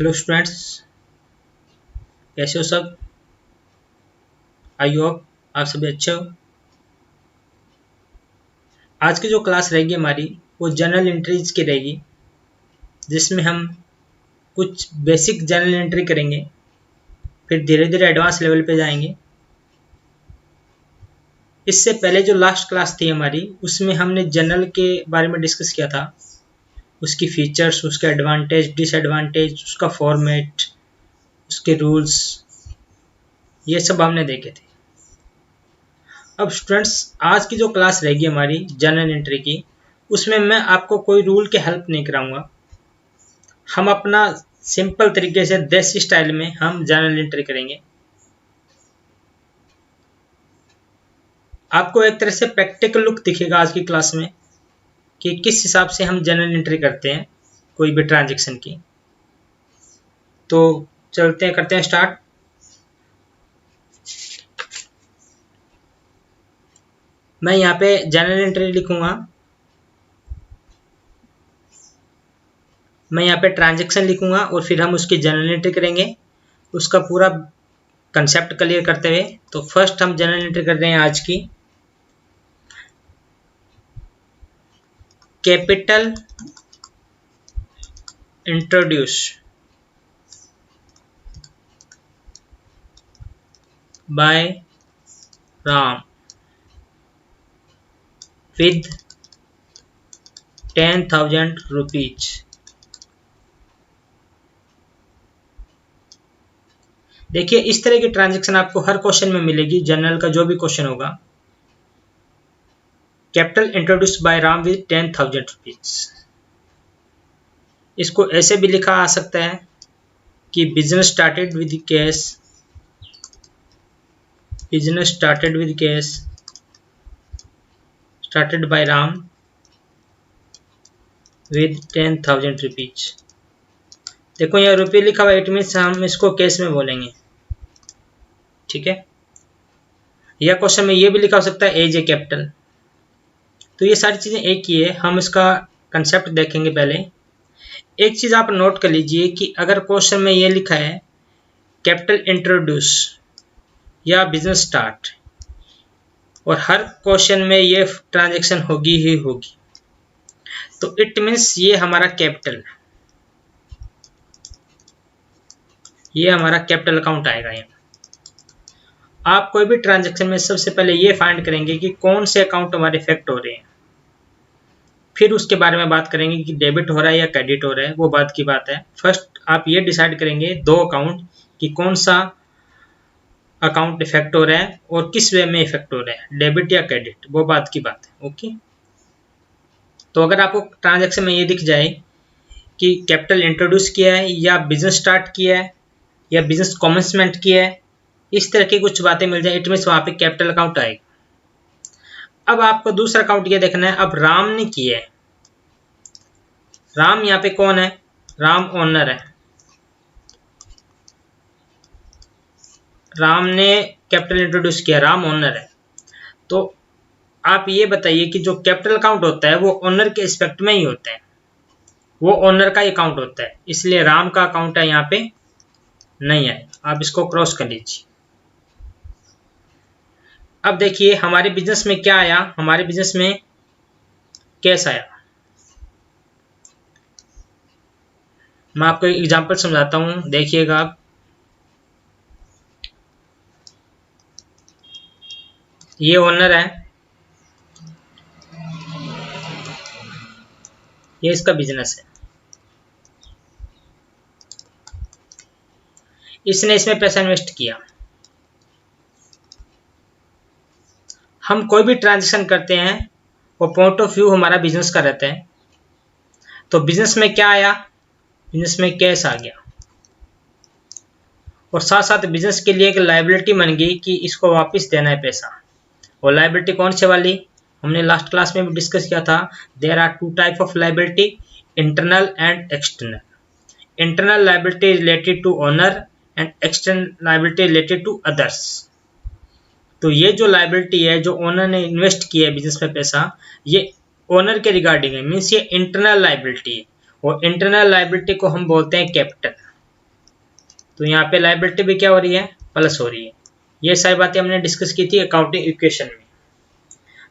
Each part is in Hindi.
हेलो स्टूडेंट्स, कैसे हो सब। आई होप आप सभी अच्छे हो। आज की जो क्लास रहेगी हमारी वो जनरल एंट्रीज की रहेगी, जिसमें हम कुछ बेसिक जनरल एंट्री करेंगे, फिर धीरे धीरे एडवांस लेवल पे जाएंगे। इससे पहले जो लास्ट क्लास थी हमारी, उसमें हमने जनरल के बारे में डिस्कस किया था, उसकी फीचर्स, उसके एडवांटेज, डिसएडवांटेज, उसका फॉर्मेट, उसके रूल्स, ये सब हमने देखे थे। अब स्टूडेंट्स, आज की जो क्लास रहेगी हमारी जनरल एंट्री की, उसमें मैं आपको कोई रूल के हेल्प नहीं कराऊंगा। हम अपना सिंपल तरीके से देसी स्टाइल में हम जनरल एंट्री करेंगे। आपको एक तरह से प्रैक्टिकल लुक दिखेगा आज की क्लास में कि किस हिसाब से हम जनरल एंट्री करते हैं कोई भी ट्रांजैक्शन की। तो चलते हैं, करते हैं स्टार्ट। मैं यहाँ पे जनरल एंट्री लिखूंगा, मैं यहाँ पे ट्रांजैक्शन लिखूंगा और फिर हम उसकी जनरल एंट्री करेंगे, उसका पूरा कंसेप्ट क्लियर करते हुए। तो फर्स्ट हम जनरल एंट्री कर रहे हैं आज की, capital introduced by Ram with 10,000 rupees. देखिए, इस तरह की ट्रांजैक्शन आपको हर क्वेश्चन में मिलेगी, जनरल का जो भी क्वेश्चन होगा। Capital introduced by Ram with 10,000 rupees. इसको ऐसे भी लिखा आ सकता है कि business started with cash, business started with cash started by Ram with 10,000 rupees. देखो यहाँ रुपये लिखा हुआ, इट मीन्स हम इसको कैश में बोलेंगे, ठीक है। या क्वेश्चन में ये भी लिखा हो सकता है एज ए कैपिटल। तो ये सारी चीजें एक ही है, हम इसका कंसेप्ट देखेंगे पहले। एक चीज आप नोट कर लीजिए कि अगर क्वेश्चन में ये लिखा है कैपिटल इंट्रोड्यूस या बिजनेस स्टार्ट, और हर क्वेश्चन में ये ट्रांजैक्शन होगी ही होगी, तो इट मीन्स ये हमारा कैपिटल, ये हमारा कैपिटल अकाउंट आएगा। यहाँ आप कोई भी ट्रांजैक्शन में सबसे पहले ये फाइंड करेंगे कि कौन से अकाउंट हमारे इफेक्ट हो रहे हैं, फिर उसके बारे में बात करेंगे कि डेबिट हो रहा है या क्रेडिट हो रहा है, वो बात की बात है। फर्स्ट आप ये डिसाइड करेंगे दो अकाउंट कि कौन सा अकाउंट इफेक्ट हो रहा है और किस वे में इफेक्ट हो रहा है, डेबिट या क्रेडिट, वो बात की बात है। ओके, तो अगर आपको ट्रांजैक्शन में ये दिख जाए कि कैपिटल इंट्रोड्यूस किया है या बिजनेस स्टार्ट किया है या बिजनेस कॉमेंसमेंट किया है, इस तरह की कुछ बातें मिल जाए, इट मीन्स वहां पे कैपिटल अकाउंट आएगा। अब आपको दूसरा अकाउंट ये देखना है, अब राम ने किया है। राम यहाँ पे कौन है? राम ओनर है। राम ने कैपिटल इंट्रोड्यूस किया, राम ओनर है। तो आप ये बताइए कि जो कैपिटल अकाउंट होता है वो ओनर के एस्पेक्ट में ही होता है, वो ओनर का अकाउंट होता है, इसलिए राम का अकाउंट है यहाँ पे नहीं है। आप इसको क्रॉस कर लीजिए। अब देखिए हमारे बिजनेस में क्या आया, हमारे बिजनेस में कैश आया। मैं आपको एक एग्जांपल समझाता हूं, देखिएगा आप। ये ओनर है, ये इसका बिजनेस है, इसने इसमें पैसा इन्वेस्ट किया। हम कोई भी ट्रांजैक्शन करते हैं वो पॉइंट ऑफ व्यू हमारा बिजनेस का रहता है। तो बिजनेस में क्या आया? बिजनेस में कैश आ गया, और साथ साथ बिजनेस के लिए एक लायबिलिटी बन गई कि इसको वापस देना है पैसा। और लायबिलिटी कौन से वाली? हमने लास्ट क्लास में भी डिस्कस किया था। There are two type of liability, internal and external. Internal liability related to owner and external liability related to others. तो ये जो लायबिलिटी है, जो ओनर ने इन्वेस्ट किया है बिजनेस में पैसा, ये ओनर के रिगार्डिंग है, मीन्स ये इंटरनल लायबिलिटी है। और इंटरनल लायबिलिटी को हम बोलते हैं कैपिटल। तो यहाँ पे लायबिलिटी भी क्या हो रही है, प्लस हो रही है। ये सारी बातें हमने डिस्कस की थी अकाउंटिंग इक्वेशन में,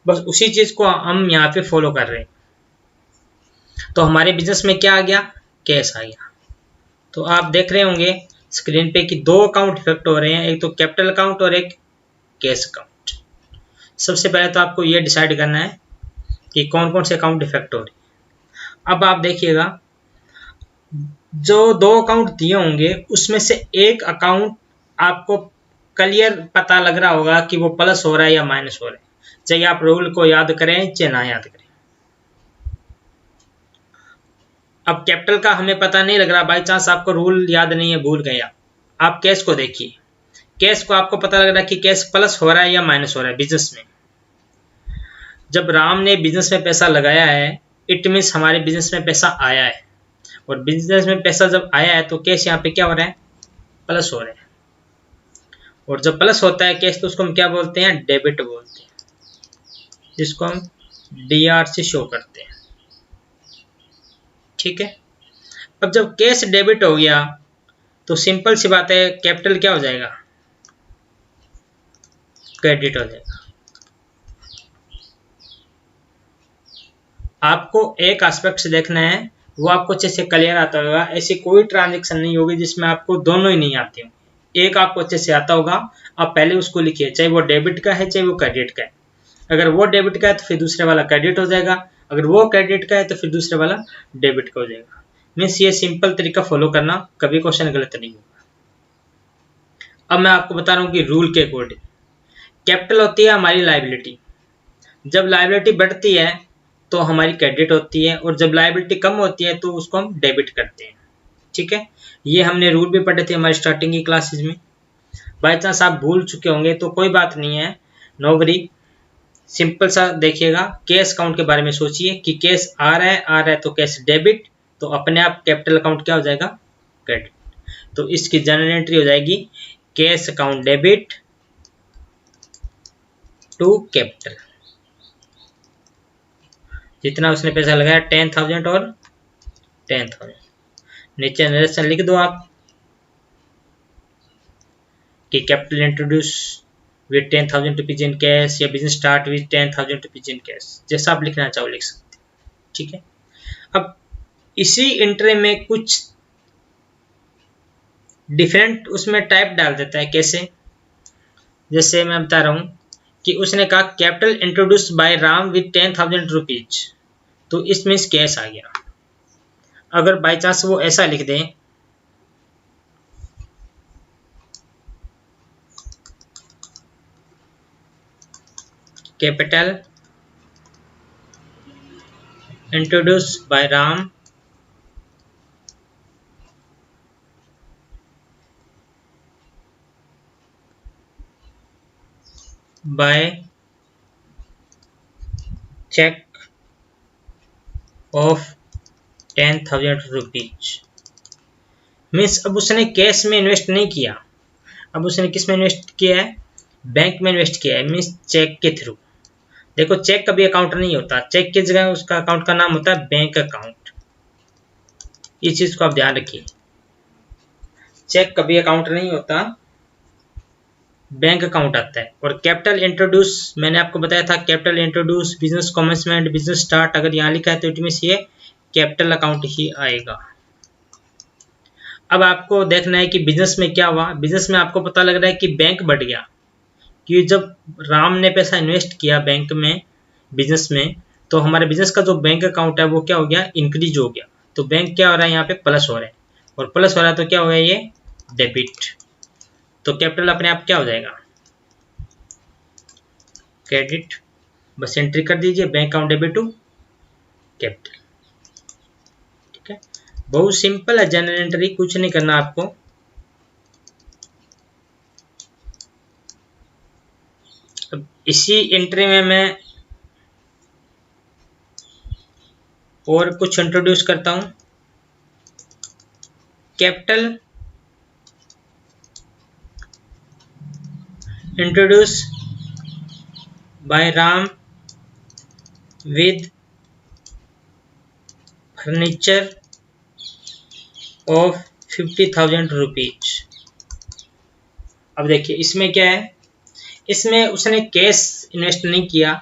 बस उसी चीज को हम यहाँ पे फॉलो कर रहे हैं। तो हमारे बिजनेस में क्या आ गया, कैश आ गया। तो आप देख रहे होंगे स्क्रीन पे कि दो अकाउंट इफेक्ट हो रहे हैं, एक तो कैपिटल अकाउंट और एक कैश अकाउंट। सबसे पहले तो आपको ये डिसाइड करना है कि कौन कौन से अकाउंट इफेक्ट हो रहे हैं। अब आप देखिएगा जो दो अकाउंट दिए होंगे उसमें से एक अकाउंट आपको क्लियर पता लग रहा होगा कि वो प्लस हो रहा है या माइनस हो रहा है, चाहे आप रूल को याद करें चाहे ना याद करें। अब कैपिटल का हमें पता नहीं लग रहा, बाई चांस आपको रूल याद नहीं है, भूल गए आप कैश को देखिए, कैश को आपको पता लग रहा है कि कैश प्लस हो रहा है या माइनस हो रहा है बिजनेस में। जब राम ने बिजनेस में पैसा लगाया है इट मीन्स हमारे बिजनेस में पैसा आया है, और बिजनेस में पैसा जब आया है तो कैश यहाँ पे क्या हो रहा है, प्लस हो रहा है। और जब प्लस होता है कैश तो उसको हम क्या बोलते हैं, डेबिट बोलते हैं, जिसको हम डीआर से शो करते हैं। ठीक है, अब जब कैश डेबिट हो गया तो सिंपल सी बात है कैपिटल क्या हो जाएगा, क्रेडिट हो जाएगा। आपको एक एस्पेक्ट से देखना है, वो आपको अच्छे से क्लियर आता होगा। ऐसी कोई ट्रांजैक्शन नहीं होगी जिसमें आपको दोनों ही नहीं आते होंगे। एक आपको अच्छे से आता होगा, आप पहले उसको लिखिए, चाहे वो डेबिट का है चाहे वो क्रेडिट का है। अगर वो डेबिट का है तो फिर दूसरे वाला क्रेडिट हो जाएगा, अगर वो क्रेडिट का है तो फिर दूसरे वाला डेबिट का हो जाएगा। मीन्स ये सिंपल तरीका फॉलो करना, कभी क्वेश्चन गलत नहीं होगा। अब मैं आपको बता रहा हूँ कि रूल के अकॉर्डिंग कैपिटल होती है हमारी लायबिलिटी, जब लायबिलिटी बढ़ती है तो हमारी क्रेडिट होती है, और जब लायबिलिटी कम होती है तो उसको हम डेबिट करते हैं। ठीक है, ये हमने रूल भी पढ़े थे हमारी स्टार्टिंग की क्लासेज में। बाई चांस आप भूल चुके होंगे तो कोई बात नहीं है, नो वरी। सिंपल सा देखिएगा, कैश अकाउंट के बारे में सोचिए कि कैश आ रहा है तो कैश डेबिट, तो अपने आप कैपिटल अकाउंट क्या हो जाएगा, क्रेडिट। तो इसकी जनरल एंट्री हो जाएगी cash account debit to capital. जितना उसने पैसा लगाया 10,000 और 10,000, नीचे नरेशन लिख दो आप कि capital introduce with 10,000 rupees in cash, या business start with 10,000 rupees in cash, जैसा आप लिखना चाहो लिख सकते हैं। ठीक है, अब इसी एंट्री में कुछ डिफरेंट उसमें टाइप डाल देता है। कैसे, जैसे मैं बता रहा हूँ कि उसने कहा capital introduced by Ram with 10,000 rupees, तो इस मीन्स कैश आ गया। अगर बाई चांस वो ऐसा लिख दें capital introduced by Ram by cheque of 10,000 rupees, means अब उसने कैश में इन्वेस्ट नहीं किया, अब उसने किस में इन्वेस्ट किया है, बैंक में इन्वेस्ट किया है, मीन्स चेक के थ्रू। देखो चेक कभी अकाउंट नहीं होता, चेक की जगह उसका अकाउंट का नाम होता है बैंक अकाउंट। इस चीज को आप ध्यान रखिए, चेक कभी अकाउंट नहीं होता, बैंक अकाउंट आता है। और कैपिटल इंट्रोड्यूस मैंने आपको बताया था, capital introduce, business कॉमेंसमेंट, business start, अगर यहाँ लिखा है तो इट मीन्स ये कैपिटल अकाउंट ही आएगा। अब आपको देखना है कि बिजनेस में क्या हुआ। बिजनेस में आपको पता लग रहा है कि बैंक बढ़ गया, कि जब राम ने पैसा इन्वेस्ट किया बैंक में, बिजनेस में, तो हमारे बिजनेस का जो बैंक अकाउंट है वो क्या हो गया, इंक्रीज हो गया। तो बैंक क्या हो रहा है, यहाँ पे प्लस हो रहा है, और प्लस हो रहा है तो क्या हो गया, ये डेबिट। तो कैपिटल अपने आप क्या हो जाएगा, क्रेडिट। बस एंट्री कर दीजिए bank account debit to capital. ठीक है, बहुत सिंपल है जनरल एंट्री, कुछ नहीं करना आपको। अब इसी एंट्री में मैं और कुछ इंट्रोड्यूस करता हूं। Capital introduced by Ram with furniture of 50,000 rupees. अब देखिए इसमें क्या है, इसमें उसने कैश इन्वेस्ट नहीं किया,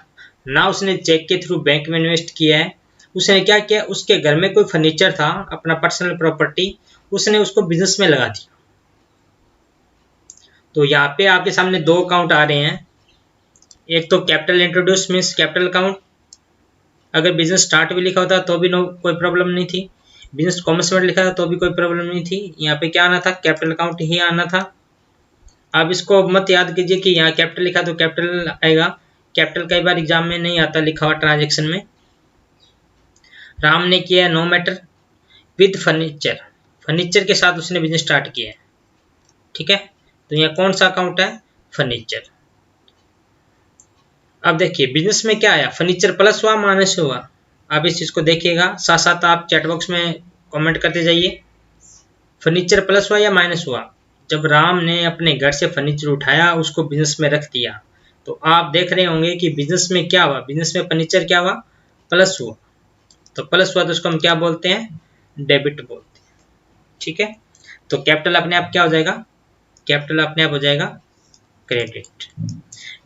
ना उसने चेक के थ्रू बैंक में इन्वेस्ट किया है। उसने क्या किया, उसके घर में कोई फर्नीचर था, अपना पर्सनल प्रॉपर्टी, उसने उसको बिजनेस में लगा दिया। तो यहाँ पे आपके सामने दो अकाउंट आ रहे हैं। एक तो capital introduce means capital account, अगर बिजनेस स्टार्ट भी लिखा होता तो भी कोई प्रॉब्लम नहीं थी, बिजनेस कॉमर्स में लिखा था तो भी कोई प्रॉब्लम नहीं थी। यहाँ पे क्या आना था, कैपिटल अकाउंट ही आना था। आप इसको मत याद कीजिए कि यहाँ कैपिटल लिखा तो कैपिटल आएगा, कैपिटल कई बार एग्जाम में नहीं आता लिखा हुआ ट्रांजेक्शन में। राम ने किया no matter with furniture, furniture के साथ उसने बिजनेस स्टार्ट किया है, ठीक है। तो यहाँ कौन सा अकाउंट है, फर्नीचर। अब देखिए बिजनेस में क्या आया, फर्नीचर प्लस हुआ माइनस हुआ, आप इस चीज को देखिएगा, साथ साथ आप चैट बॉक्स में कमेंट करते जाइए। फर्नीचर प्लस हुआ या माइनस हुआ, जब राम ने अपने घर से फर्नीचर उठाया उसको बिजनेस में रख दिया, तो आप देख रहे होंगे कि बिजनेस में क्या हुआ, बिजनेस में फर्नीचर क्या हुआ, प्लस हुआ। तो प्लस हुआ तो उसको हम क्या बोलते हैं, डेबिट बोलते हैं, ठीक है। तो कैपिटल अपने आप क्या हो जाएगा, कैपिटल अपने आप हो जाएगा क्रेडिट।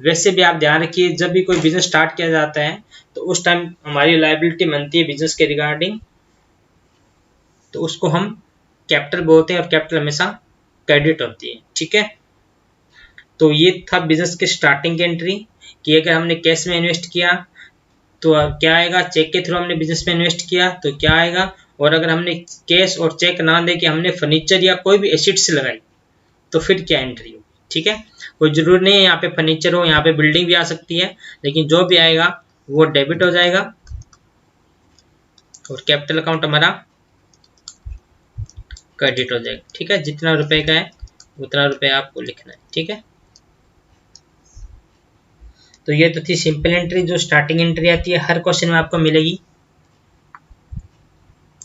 वैसे भी आप ध्यान रखिए, जब भी कोई बिजनेस स्टार्ट किया जाता है तो उस टाइम हमारी लायबिलिटी बनती है बिजनेस के रिगार्डिंग, तो उसको हम कैपिटल बोलते हैं, और कैपिटल हमेशा क्रेडिट होती है, ठीक है। तो ये था बिजनेस के स्टार्टिंग की एंट्री, कि अगर हमने कैश में इन्वेस्ट किया तो क्या आएगा, चेक के थ्रू हमने बिजनेस में इन्वेस्ट किया तो क्या आएगा, और अगर हमने कैश और चेक ना दे के हमने फर्नीचर या कोई भी एसेट्स लगाई तो फिर क्या एंट्री होगी, ठीक है। कोई जरूरी नहीं है यहाँ पे फर्नीचर हो, यहाँ पे बिल्डिंग भी आ सकती है, लेकिन जो भी आएगा वो डेबिट हो जाएगा, और कैपिटल अकाउंट हमारा क्रेडिट हो जाएगा, ठीक है। जितना रुपए का है उतना रुपए आपको लिखना है, ठीक है। तो ये तो थी सिंपल एंट्री, जो स्टार्टिंग एंट्री आती है हर क्वेश्चन में आपको मिलेगी।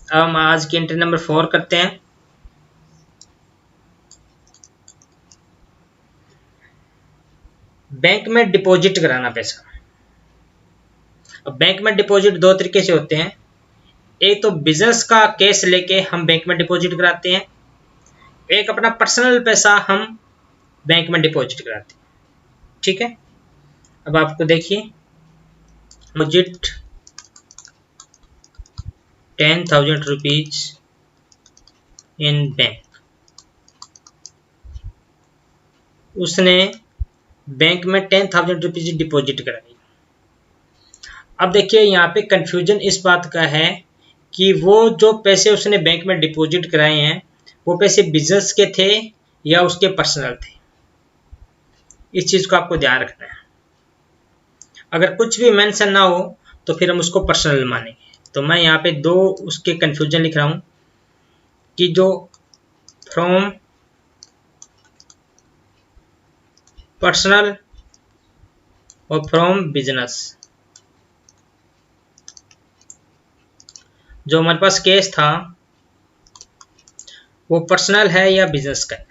अब हम आज की एंट्री नंबर 4 करते हैं। बैंक में डिपॉजिट कराना पैसा। अब बैंक में डिपॉजिट दो तरीके से होते हैं, एक तो बिजनेस का कैश लेके हम बैंक में डिपॉजिट कराते हैं, एक अपना पर्सनल पैसा हम बैंक में डिपॉजिट कराते हैं, ठीक है। अब आपको देखिए, डिपॉजिट 10,000 रुपीज इन बैंक, उसने बैंक में 10,000 रुपीज डिपॉजिट कराई। अब देखिए यहाँ पे कंफ्यूजन इस बात का है कि वो जो पैसे उसने बैंक में डिपॉजिट कराए हैं वो पैसे बिजनेस के थे या उसके पर्सनल थे, इस चीज को आपको ध्यान रखना है। अगर कुछ भी मेंशन ना हो तो फिर हम उसको पर्सनल मानेंगे। तो मैं यहाँ पे दो उसके कंफ्यूजन लिख रहा हूं कि जो फ्रॉम पर्सनल और फ्रॉम बिजनेस, जो हमारे पास केस था वो पर्सनल है या बिजनेस का है,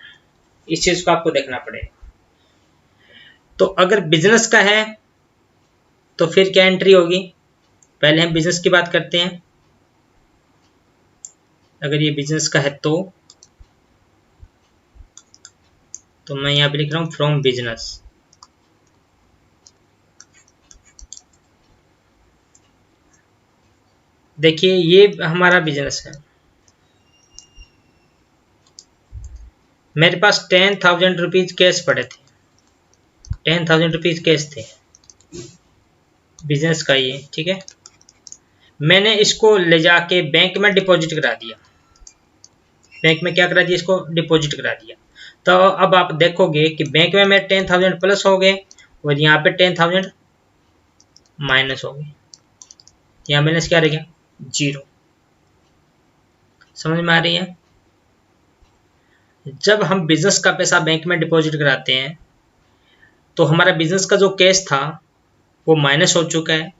इस चीज को आपको देखना पड़ेगा। तो अगर बिजनेस का है तो फिर क्या एंट्री होगी, पहले हम बिजनेस की बात करते हैं। अगर ये बिजनेस का है तो मैं यहाँ पे लिख रहा हूँ फ्रॉम बिजनेस। देखिए ये हमारा बिजनेस है, मेरे पास 10,000 रुपीज कैश पड़े थे, 10,000 रुपीज कैश थे बिजनेस का ये, ठीक है। मैंने इसको ले जाके बैंक में डिपॉजिट करा दिया, बैंक में क्या करा दिया, इसको डिपॉजिट करा दिया। तो अब आप देखोगे कि बैंक में मेरे 10,000 प्लस हो गए और यहाँ पे 10,000 माइनस हो गए, यहाँ माइनस क्या रह गया, 0। समझ में आ रही है। जब हम बिजनेस का पैसा बैंक में डिपॉजिट कराते हैं तो हमारा बिजनेस का जो कैश था वो माइनस हो चुका है,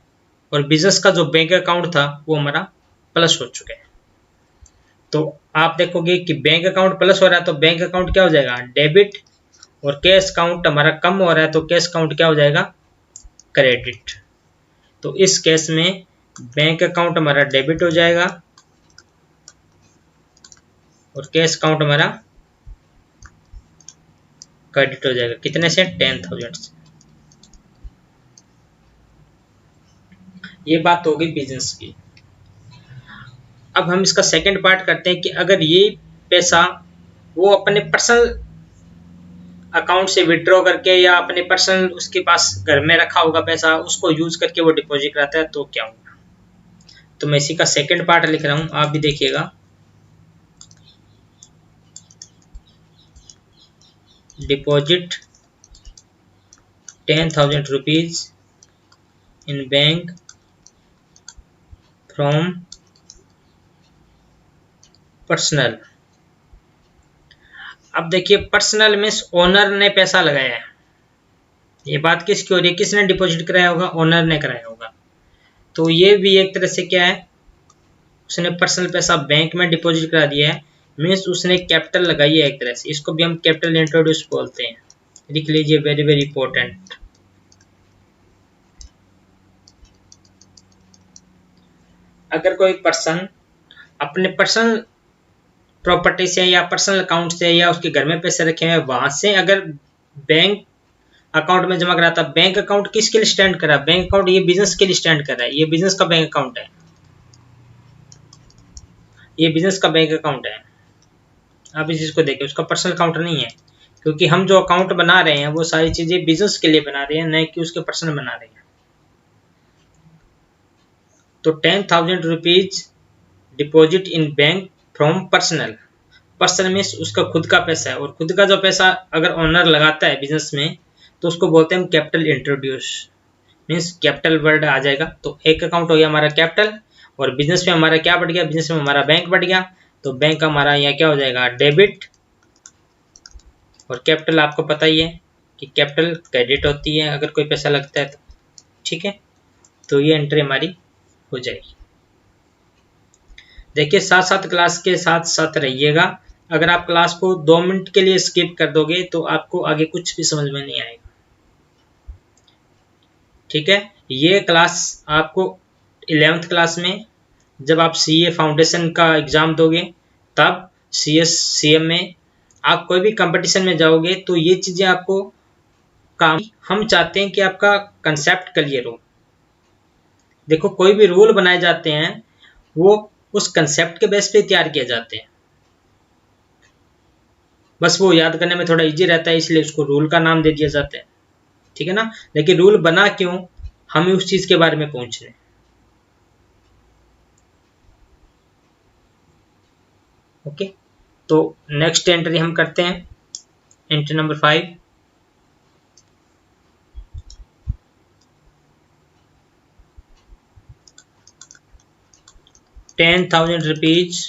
और बिजनेस का जो बैंक अकाउंट था वो हमारा प्लस हो चुका है। तो आप देखोगे कि बैंक अकाउंट प्लस हो रहा है तो बैंक अकाउंट क्या हो जाएगा, डेबिट, और कैश अकाउंट हमारा कम हो रहा है तो कैश अकाउंट क्या हो जाएगा, क्रेडिट। तो इस केस में बैंक अकाउंट हमारा डेबिट हो जाएगा और कैश अकाउंट हमारा क्रेडिट हो जाएगा। कितने से? 10,000 से। ये बात हो गई बिजनेस की। अब हम इसका सेकंड पार्ट करते हैं कि अगर ये पैसा वो अपने पर्सनल अकाउंट से विड्रॉ करके या अपने पर्सनल उसके पास घर में रखा होगा पैसा, उसको यूज करके वो डिपॉजिट कराता है तो क्या होगा। तो मैं इसी का सेकंड पार्ट लिख रहा हूं, आप भी देखिएगा। Deposit 10,000 rupees in bank from personal. अब देखिए पर्सनल मीन्स ओनर ने पैसा लगाया है। ये बात किसकी हो रही है? किसने डिपॉजिट कराया होगा? ओनर ने कराया होगा। तो ये भी एक तरह से क्या है, उसने पर्सनल पैसा बैंक में डिपॉजिट करा दिया है, मीन्स उसने कैपिटल लगाई है एक तरह से। इसको भी हम कैपिटल इंट्रोड्यूस बोलते हैं। लिख लीजिए, वेरी वेरी इंपॉर्टेंट। अगर कोई पर्सन अपने पर्सनल प्रॉपर्टी से या पर्सनल अकाउंट से या उसके घर में पैसे रखे हुए वहां से अगर बैंक अकाउंट में जमा कराता, बैंक अकाउंट किसके लिए स्टैंड कर रहा है? बैंक अकाउंट ये बिजनेस के लिए स्टैंड कर रहा है। ये बिजनेस का बैंक अकाउंट है, ये बिजनेस का बैंक अकाउंट है। आप इस चीज को देखिए, उसका पर्सनल अकाउंट नहीं है, क्योंकि हम जो अकाउंट बना रहे हैं वो सारी चीजें बिजनेस के लिए बना रहे हैं, न कि उसके पर्सनल बना रहे हैं। तो 10,000 rupees deposit in bank from personal. Personal means उसका खुद का पैसा है, और खुद का जो पैसा अगर ओनर लगाता है बिजनेस में तो उसको बोलते हैं हम capital introduce, means capital word आ जाएगा। तो एक अकाउंट हो गया हमारा कैपिटल, और बिजनेस में हमारा क्या बढ़ गया? बिजनेस में हमारा बैंक बढ़ गया। तो बैंक हमारा यहाँ क्या हो जाएगा? डेबिट। और कैपिटल आपको पता ही है कि कैपिटल क्रेडिट होती है अगर कोई पैसा लगता है तो, ठीक है। तो ये एंट्री हमारी हो जाएगी। देखिए साथ साथ क्लास के साथ साथ रहिएगा। अगर आप क्लास को 2 मिनट के लिए स्किप कर दोगे तो आपको आगे कुछ भी समझ में नहीं आएगा, ठीक है। ये क्लास आपको 11th क्लास में जब आप सीए फाउंडेशन का एग्जाम दोगे, तब सीएस सीएम में आप कोई भी कंपटीशन में जाओगे तो ये चीजें आपको काम। हम चाहते हैं कि आपका कंसेप्ट क्लियर हो। देखो कोई भी रूल बनाए जाते हैं वो उस कंसेप्ट के बेस पे तैयार किए जाते हैं, बस वो याद करने में थोड़ा इजी रहता है, इसलिए उसको रूल का नाम दे दिया जाता है, ठीक है ना। लेकिन रूल बना क्यों, हमें उस चीज के बारे में पूछ रहे हैं। ओके, तो नेक्स्ट एंट्री हम करते हैं, entry number 5। ₹10,000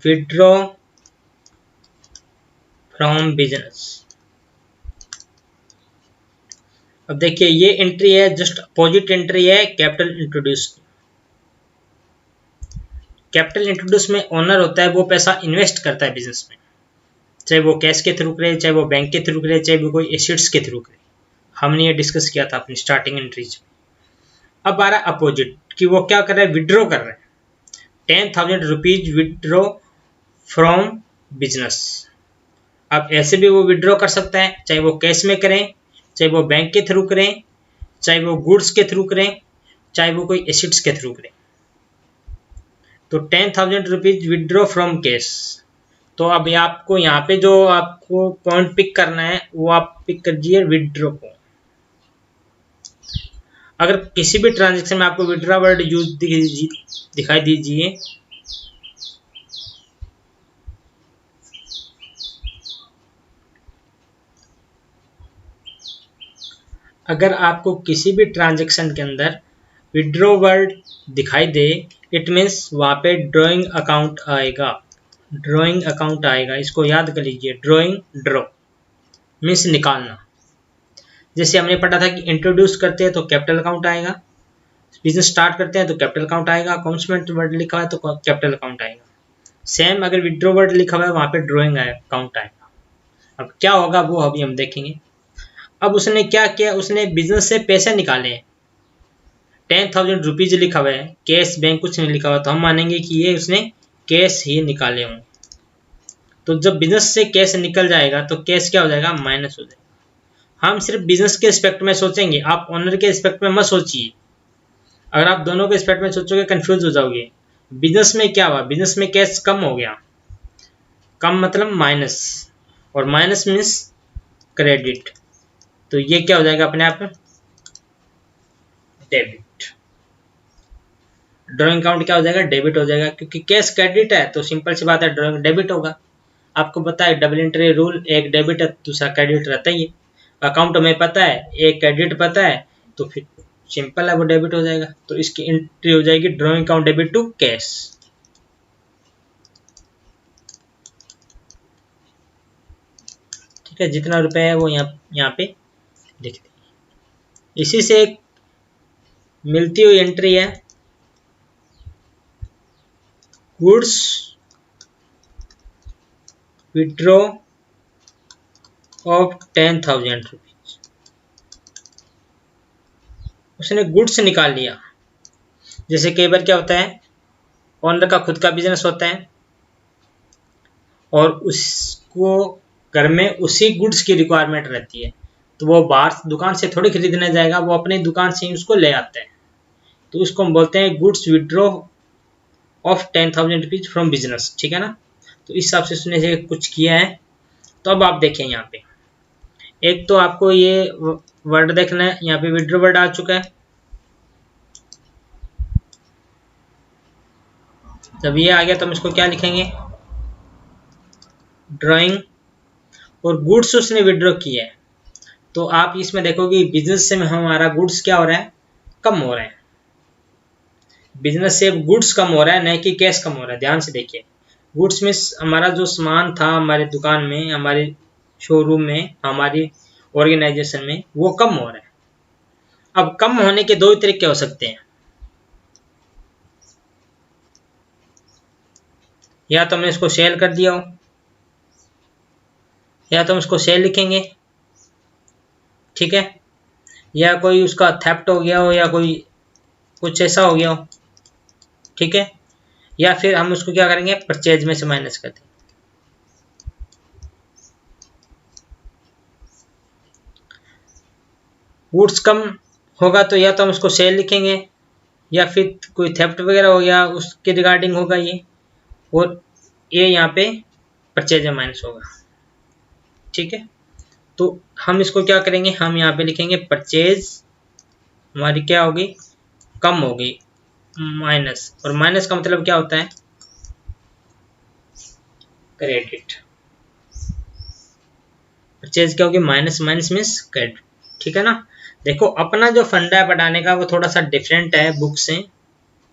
withdraw from business. अब देखिए ये एंट्री है, जस्ट अपोजिट एंट्री है कैपिटल इंट्रोड्यूस। कैपिटल इंट्रोड्यूस में ओनर होता है, वो पैसा इन्वेस्ट करता है बिजनेस में, चाहे वो कैश के थ्रू करे, चाहे वो बैंक के थ्रू करे, चाहे वो कोई एसेट्स के थ्रू करे। हमने ये डिस्कस किया था अपनी स्टार्टिंग एंट्रीज में। अब आ रहा है अपोजिट कि वो क्या कर रहा है? विड्रॉ कर रहा है। 10,000 रुपीज विड्रॉ फ्रॉम बिजनेस। अब ऐसे भी वो विड्रॉ कर सकता है, चाहे वो कैश में करें, चाहे वो बैंक के थ्रू करें, चाहे वो गुड्स के थ्रू करें, चाहे वो कोई एसेट्स के थ्रू करें। तो 10,000 रुपीज विड्रॉ फ्रॉम कैश। तो अब आपको यहाँ पे जो आपको पॉइंट पिक करना है वो आप पिक करिए विड्रॉ को। अगर किसी भी ट्रांजेक्शन में आपको विड्रॉ वर्ड यूज दिखाई दीजिए, अगर आपको किसी भी ट्रांजेक्शन के अंदर विड्रॉ वर्ड दिखाई दे, इट मीन्स वहाँ पे ड्रॉइंग अकाउंट आएगा। ड्रॉइंग अकाउंट आएगा, इसको याद कर लीजिए। ड्रॉइंग, ड्रॉ मीन्स निकालना। जैसे हमने पढ़ा था कि इंट्रोड्यूस करते हैं तो कैपिटल अकाउंट आएगा, बिजनेस स्टार्ट करते हैं तो कैपिटल अकाउंट आएगा, अकाउंट्समेंट वर्ड लिखा है तो कैपिटल अकाउंट आएगा। सेम अगर विड्रॉ वर्ड लिखा हुआ है वहाँ पे ड्रॉइंग अकाउंट आएगा। अब क्या होगा वो अभी हम देखेंगे। अब उसने क्या किया, उसने बिजनेस से पैसे निकाले। 10,000 रुपीज लिखा हुआ है, कैश बैंक कुछ नहीं लिखा हुआ, तो हम मानेंगे कि ये उसने कैश ही निकाले हों। तो जब बिजनेस से कैश निकल जाएगा तो कैश क्या हो जाएगा, माइनस हो जाएगा। हम सिर्फ बिजनेस के एस्पेक्ट में सोचेंगे, आप ओनर के एस्पेक्ट में मत सोचिए। अगर आप दोनों के एस्पेक्ट में सोचोगे कंफ्यूज हो जाओगे। बिजनेस में क्या हुआ, बिजनेस में कैश कम हो गया, कम मतलब माइनस, और माइनस मीन्स क्रेडिट, तो ये क्या हो जाएगा अपने आप में, डेबिट। ड्राइंग अकाउंट क्या हो जाएगा, डेबिट हो जाएगा, क्योंकि कैश क्रेडिट है तो सिंपल सी बात है ड्राइंग डेबिट होगा। आपको पता है डबल एंट्री रूल, एक डेबिट है दूसरा क्रेडिट रहता ही है। अकाउंट में पता है एक क्रेडिट पता है तो फिर सिंपल है वो डेबिट हो जाएगा। तो इसकी एंट्री हो जाएगी drawing account debit to cash. ठीक है, जितना रुपए है वो यहाँ पे लिख देंगे। इसी से एक मिलती हुई एंट्री है गुड्स विड्रॉ ऑफ 10,000 रुपीज। उसने गुड्स निकाल लिया। जैसे कई बार क्या होता है, ओनर का खुद का बिजनेस होता है और उसको घर में उसी गुड्स की रिक्वायरमेंट रहती है, तो वो बाहर दुकान से थोड़ी खरीदने जाएगा, वो अपनी दुकान से ही उसको ले आता है। तो उसको हम बोलते हैं goods withdraw of 10,000 rupees from business. ठीक है ना, तो इस हिसाब से उसने से कुछ किया है। तो अब आप देखें यहाँ पे, एक तो आपको ये वर्ड देखना है, यहाँ पे विड्रॉ वर्ड आ चुका है। जब ये आ गया तो हम इसको क्या लिखेंगे, ड्राइंग, और गुड्स उसने विड्रॉ किया है। तो आप इसमें देखोगे बिजनेस से हमारा गुड्स क्या हो रहा है, कम हो रहा है। बिजनेस से गुड्स कम हो रहा है, नहीं कि कैश कम हो रहा है। ध्यान से देखिए, गुड्स में हमारा जो सामान था हमारे दुकान में, हमारे शोरूम में, हमारी ऑर्गेनाइजेशन में, वो कम हो रहा है। अब कम होने के दो तरीके हो सकते हैं, या तो हमने इसको सेल कर दिया हो, या तो हम इसको सेल लिखेंगे। ठीक है, या कोई उसका थेफ्ट हो गया हो, या कोई कुछ ऐसा हो गया हो। ठीक है, या फिर हम उसको क्या करेंगे, परचेज में से माइनस कर देंगे। गुड्स कम होगा तो या तो हम उसको सेल लिखेंगे, या फिर कोई थेफ्ट वगैरह हो गया उसके रिगार्डिंग होगा ये, और ये यहाँ पे परचेज में माइनस होगा। ठीक है, तो हम इसको क्या करेंगे, हम यहाँ पे लिखेंगे परचेज हमारी क्या होगी, कम होगी, माइनस, और माइनस का मतलब क्या होता है, क्रेडिट। परचेज क्या होगी, माइनस, माइनस मीन्स क्रेडिट। ठीक है ना, देखो अपना जो फंडा है पढ़ाने का वो थोड़ा सा डिफरेंट है बुक से।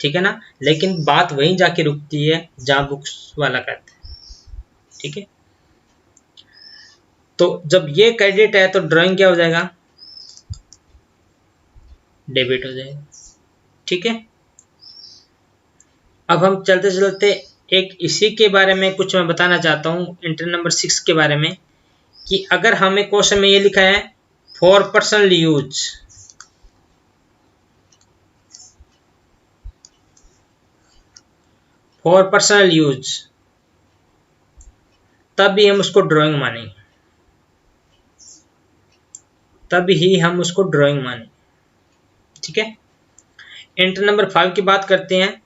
ठीक है ना, लेकिन बात वहीं जाके रुकती है जहाँ बुक्स वाला कहता है। ठीक है, तो जब ये क्रेडिट है तो ड्राइंग क्या हो जाएगा, डेबिट हो जाएगा। ठीक है, अब हम चलते चलते एक इसी के बारे में कुछ मैं बताना चाहता हूँ, इंटर नंबर 6 के बारे में, कि अगर हमें क्वेश्चन में ये लिखा है for personal use, for personal use, तब भी हम उसको ड्राइंग मानेंगे, तब ही हम उसको ड्राइंग मानेंगे। ठीक है, इंटर नंबर 5 की बात करते हैं।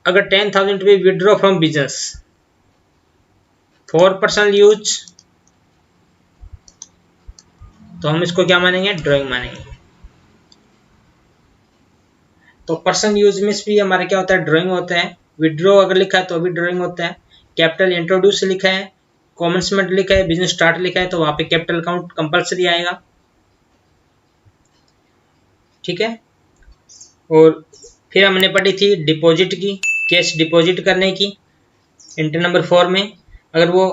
अगर 10,000 रुपये withdraw from business for personal use, तो हम इसको क्या मानेंगे, ड्राइंग मानेंगे। तो पर्सनल यूज में भी हमारा क्या होता है, ड्राइंग होता है। विड्रॉ अगर लिखा है तो अभी ड्राइंग होता है। कैपिटल इंट्रोड्यूस लिखा है, कॉमेंसमेंट लिखा है, बिजनेस स्टार्ट लिखा है, तो वहां पे कैपिटल अकाउंट कंपलसरी आएगा। ठीक है, और फिर हमने पढ़ी थी डिपॉजिट की, कैश डिपॉजिट करने की, इंटर नंबर 4 में। अगर वो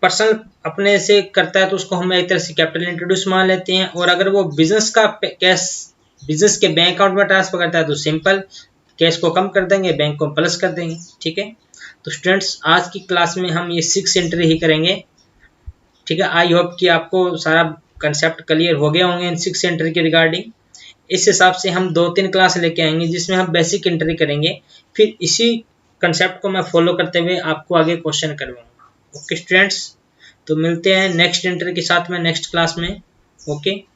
पर्सनल अपने से करता है तो उसको हम एक तरह से कैपिटल इंट्रोड्यूस मान लेते हैं, और अगर वो बिजनेस का कैश बिजनेस के बैंक अकाउंट में ट्रांसफर करता है तो सिंपल कैश को कम कर देंगे, बैंक को प्लस कर देंगे। ठीक है, तो स्टूडेंट्स आज की क्लास में हम ये 6 एंट्री ही करेंगे। ठीक है, आई होप कि आपको सारा कंसेप्ट क्लियर हो गया होंगे इन 6 एंट्री के रिगार्डिंग। इस हिसाब से हम 2-3 क्लास लेके आएंगे जिसमें हम बेसिक एंट्री करेंगे, फिर इसी कंसेप्ट को मैं फॉलो करते हुए आपको आगे क्वेश्चन करवाऊंगा। ओके स्टूडेंट्स, तो मिलते हैं नेक्स्ट इंटर के साथ में नेक्स्ट क्लास में। ओके।